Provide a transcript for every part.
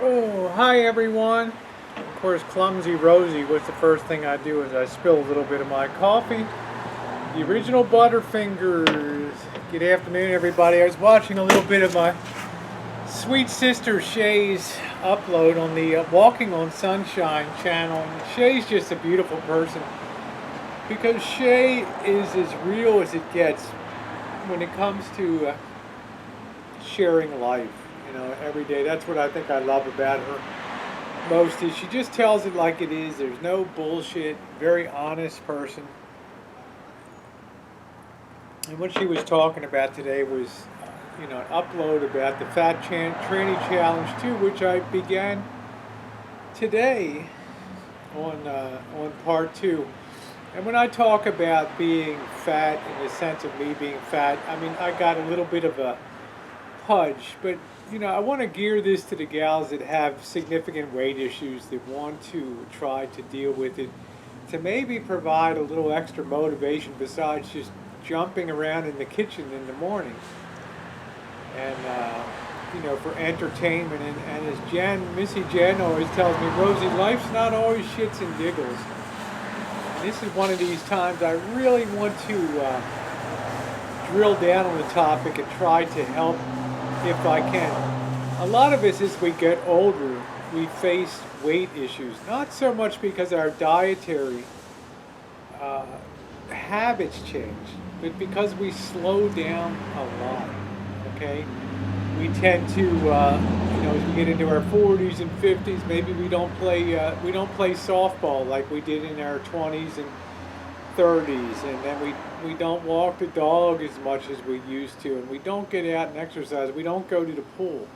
Oh, hi everyone. Of course, Clumsy Rosie was the first thing I do is I spill a little bit of my coffee. The original Butterfingers. Good afternoon, everybody. I was watching a little bit of my sweet sister Shay's upload on the Walking on Sunshine channel. And Shay's just a beautiful person because Shay is as real as it gets when it comes to sharing life. Every day. That's what I think I love about her most is she just tells it like it is. There's no bullshit. Very honest person. And what she was talking about today was, an upload about the Tranny Challenge too, which I began today on part two. And when I talk about being fat in the sense of me being fat, I mean I got a little bit of a pudge, but I want to gear this to the gals that have significant weight issues that want to try to deal with it, to maybe provide a little extra motivation besides just jumping around in the kitchen in the morning, and for entertainment. And as Missy Jen always tells me, Rosie, life's not always shits and giggles. And this is one of these times I really want to drill down on the topic and try to help if I can. A lot of us, as we get older, we face weight issues, not so much because our dietary habits change, but because we slow down a lot. Okay, we tend to, as we get into our 40s and 50s, maybe we don't play softball like we did in our 20s and 30s, and then we don't walk the dog as much as we used to, and we don't get out and exercise. We don't go to the pool.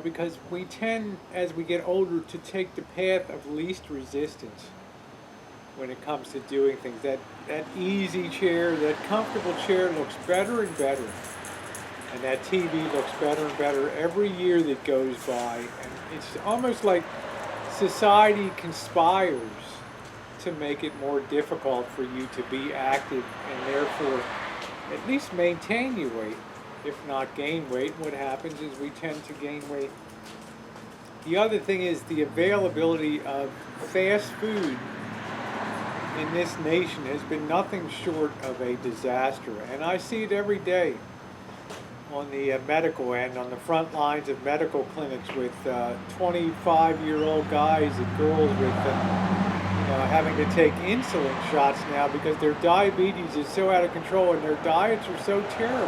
Because we tend, as we get older, to take the path of least resistance when it comes to doing things. That easy chair, that comfortable chair looks better and better. And that TV looks better and better every year that goes by. And it's almost like society conspires to make it more difficult for you to be active and therefore at least maintain your weight, if not gain weight. What happens is we tend to gain weight. The other thing is the availability of fast food in this nation has been nothing short of a disaster. And I see it every day on the medical end, on the front lines of medical clinics with 25-year-old guys and girls with having to take insulin shots now because their diabetes is so out of control and their diets are so terrible.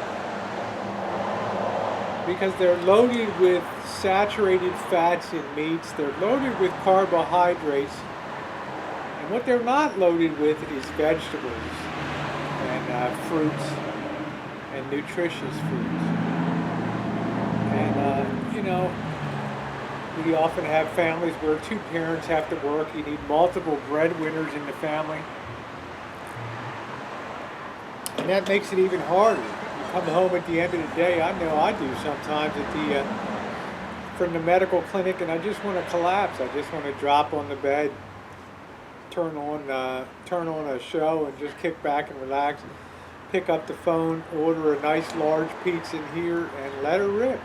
Because they're loaded with saturated fats and meats, they're loaded with carbohydrates, and what they're not loaded with is vegetables and fruits and nutritious foods. And, we often have families where two parents have to work. You need multiple breadwinners in the family. And that makes it even harder. You come home at the end of the day, I know I do sometimes from the medical clinic, and I just want to collapse. I just want to drop on the bed, turn on a show, and just kick back and relax. Pick up the phone, order a nice large pizza in here, and let her rip.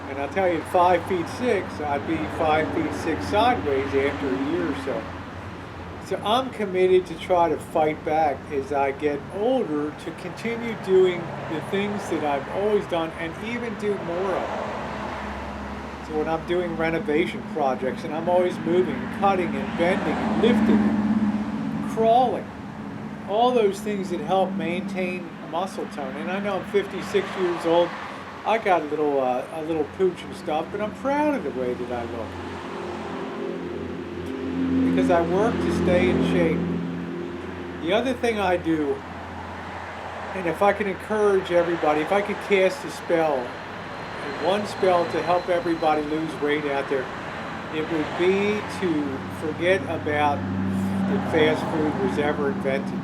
And I'll tell you, at 5'6", I'd be 5'6" sideways after a year or so. So I'm committed to try to fight back as I get older to continue doing the things that I've always done and even do more of. So when I'm doing renovation projects and I'm always moving, cutting and bending and lifting and crawling, all those things that help maintain muscle tone. And I know I'm 56 years old. I got a little pooch and stuff, but I'm proud of the way that I look. Because I work to stay in shape. The other thing I do, and if I can encourage everybody, if I could cast a spell, and one spell to help everybody lose weight out there, it would be to forget about that fast food was ever invented.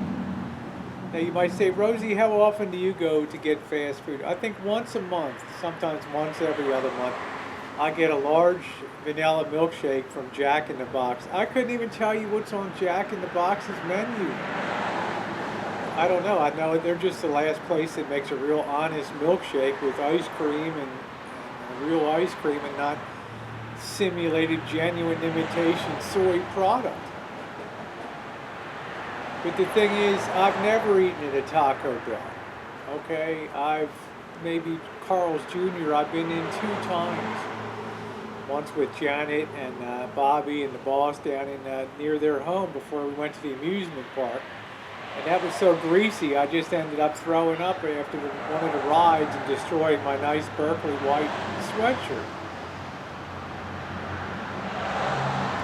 Now you might say, Rosie, how often do you go to get fast food? I think once a month, sometimes once every other month. I get a large vanilla milkshake from Jack in the Box. I couldn't even tell you what's on Jack in the Box's menu. I don't know. I know they're just the last place that makes a real honest milkshake with ice cream and real ice cream and not simulated genuine imitation soy product. But the thing is, I've never eaten at a Taco Bell. Okay, I've maybe Carl's Jr. I've been in 2 times. Once with Janet and Bobby and the boss down in near their home before we went to the amusement park. And that was so greasy, I just ended up throwing up after one of the rides and destroying my nice Berkeley white sweatshirt.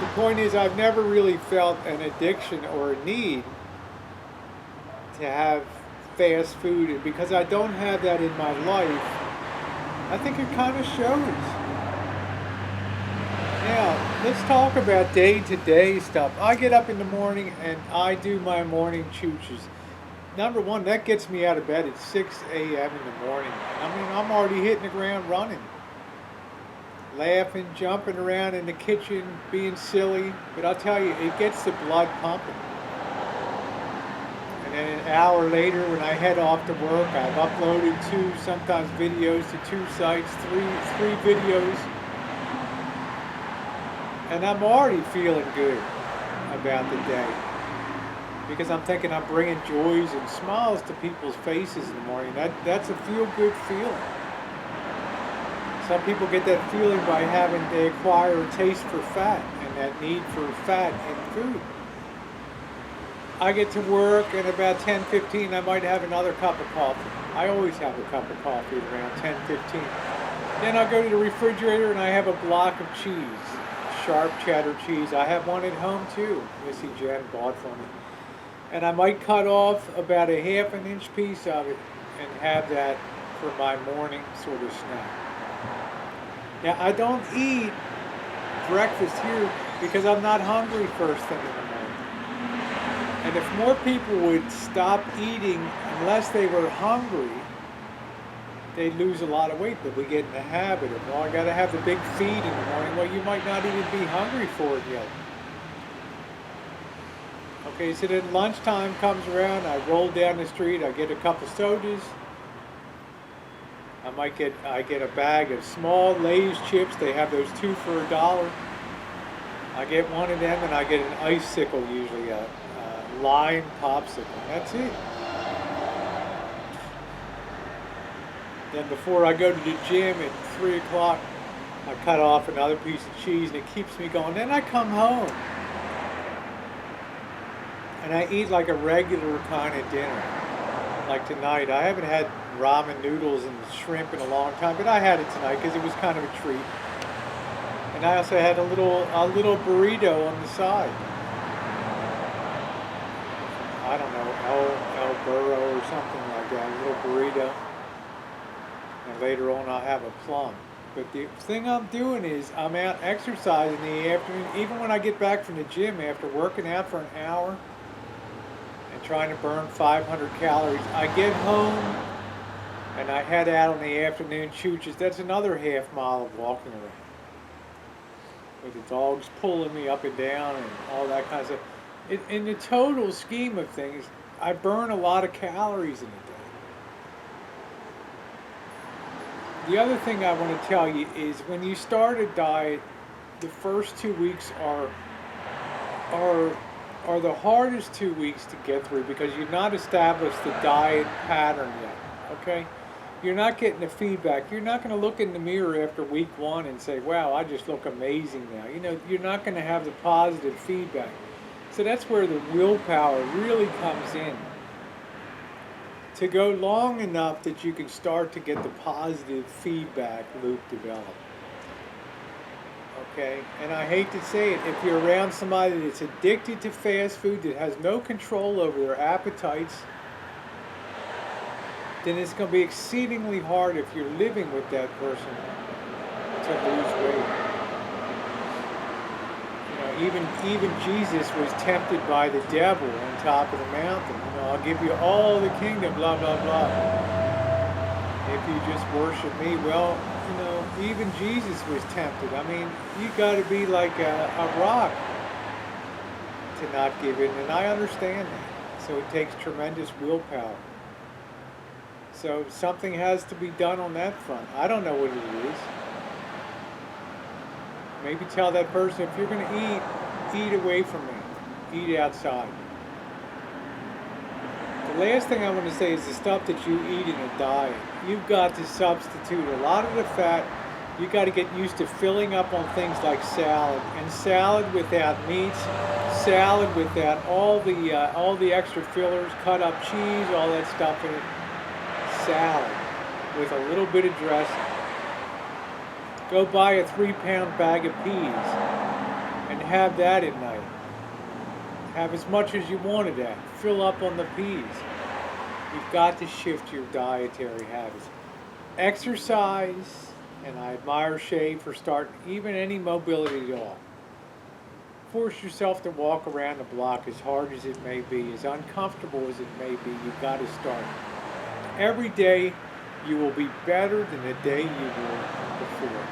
The point is, I've never really felt an addiction or a need to have fast food, and because I don't have that in my life, I think it kind of shows. Now, let's talk about day-to-day stuff. I get up in the morning and I do my morning chooches. Number one, that gets me out of bed at 6 a.m. in the morning. I mean, I'm already hitting the ground running. Laughing, jumping around in the kitchen, being silly. But I'll tell you, it gets the blood pumping. And then an hour later, when I head off to work, I've uploaded sometimes videos to 2 sites, three videos. And I'm already feeling good about the day because I'm thinking I'm bringing joys and smiles to people's faces in the morning. That's a feel-good feeling. Some people get that feeling by they acquire a taste for fat and that need for fat in food. I get to work and about 10:15 I might have another cup of coffee. I always have a cup of coffee around 10:15. Then I go to the refrigerator and I have a block of cheese. Sharp cheddar cheese. I have one at home too. Missy Jen bought for me. And I might cut off about a 1/2 inch piece of it and have that for my morning sort of snack. Now I don't eat breakfast here because I'm not hungry first thing in the morning. And if more people would stop eating unless they were hungry, they'd lose a lot of weight. But we get in the habit of, well, I got to have the big feed in the morning. Well, you might not even be hungry for it yet. Okay, so then lunchtime comes around. I roll down the street. I get a couple sodas. I get a bag of small Lay's chips. They have those 2 for $1. I get one of them, and I get an icicle, usually a lime popsicle. That's it. Then before I go to the gym at 3 o'clock, I cut off another piece of cheese and it keeps me going. Then I come home and I eat like a regular kind of dinner. Like tonight, I haven't had ramen noodles and shrimp in a long time, but I had it tonight because it was kind of a treat. And I also had a little burrito on the side. I don't know, El Burro or something like that, a little burrito. And later on I'll have a plum. But the thing I'm doing is I'm out exercising in the afternoon, even when I get back from the gym after working out for an hour and trying to burn 500 calories. I get home and I head out on the afternoon chooches. That's another half mile of walking around. With the dogs pulling me up and down and all that kind of stuff. In the total scheme of things, I burn a lot of calories in a day. The other thing I want to tell you is when you start a diet, the first 2 weeks are the hardest 2 weeks to get through because you've not established the diet pattern yet, okay? You're not getting the feedback. You're not going to look in the mirror after week 1 and say, wow, I just look amazing now. You know, you're not going to have the positive feedback. So that's where the willpower really comes in. To go long enough that you can start to get the positive feedback loop developed. Okay? And I hate to say it, if you're around somebody that's addicted to fast food, that has no control over their appetites, then it's going to be exceedingly hard if you're living with that person to lose weight. You know, even Jesus was tempted by the devil on top of the mountain. You know, I'll give you all the kingdom, blah, blah, blah. If you just worship me. Well, you know, even Jesus was tempted. I mean, you got to be like a rock to not give in. And I understand that. So it takes tremendous willpower. So something has to be done on that front. I don't know what it is. Maybe tell that person, if you're going to eat away from me. Eat outside. The last thing I want to say is the stuff that you eat in a diet. You've got to substitute a lot of the fat. You got to get used to filling up on things like salad, and salad without meats, salad without all the extra fillers, cut up cheese, all that stuff in it. Salad with a little bit of dressing. Go buy a 3-pound bag of peas and have that at night. Have as much as you want of that. Fill up on the peas. You've got to shift your dietary habits. Exercise, and I admire Shay for starting even any mobility at all. Force yourself to walk around the block as hard as it may be, as uncomfortable as it may be. You've got to start. Every day you will be better than the day you were before.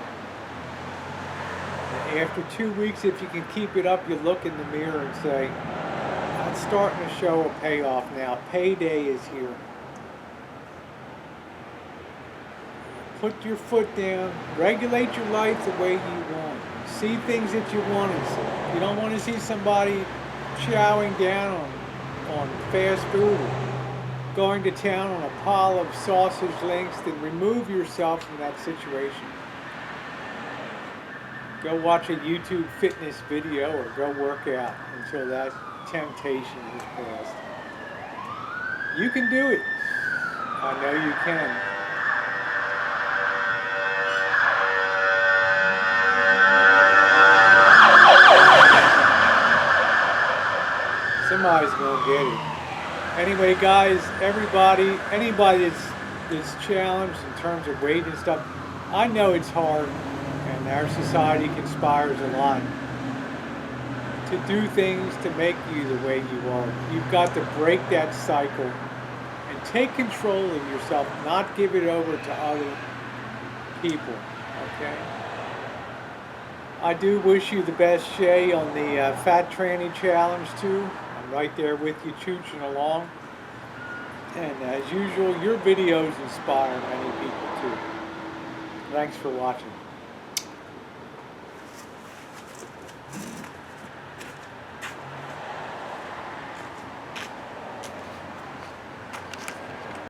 And after 2 weeks, if you can keep it up, you look in the mirror and say, I'm starting to show a payoff now. Payday is here. Put your foot down. Regulate your life the way you want. See things that you want to see. You don't want to see somebody chowing down on fast food, going to town on a pile of sausage links. Then remove yourself from that situation. Go watch a YouTube fitness video or go work out until that temptation is past. You can do it. I know you can. Somebody's gonna get it. Anyway, guys, anybody that's challenged in terms of weight and stuff, I know it's hard, and our society conspires a lot to do things to make you the way you are. You've got to break that cycle and take control of yourself, not give it over to other people, okay? I do wish you the best, Shay, on the Fat Tranny Challenge, too. I'm right there with you, chooching along. And as usual, your videos inspire many people, too. Thanks for watching.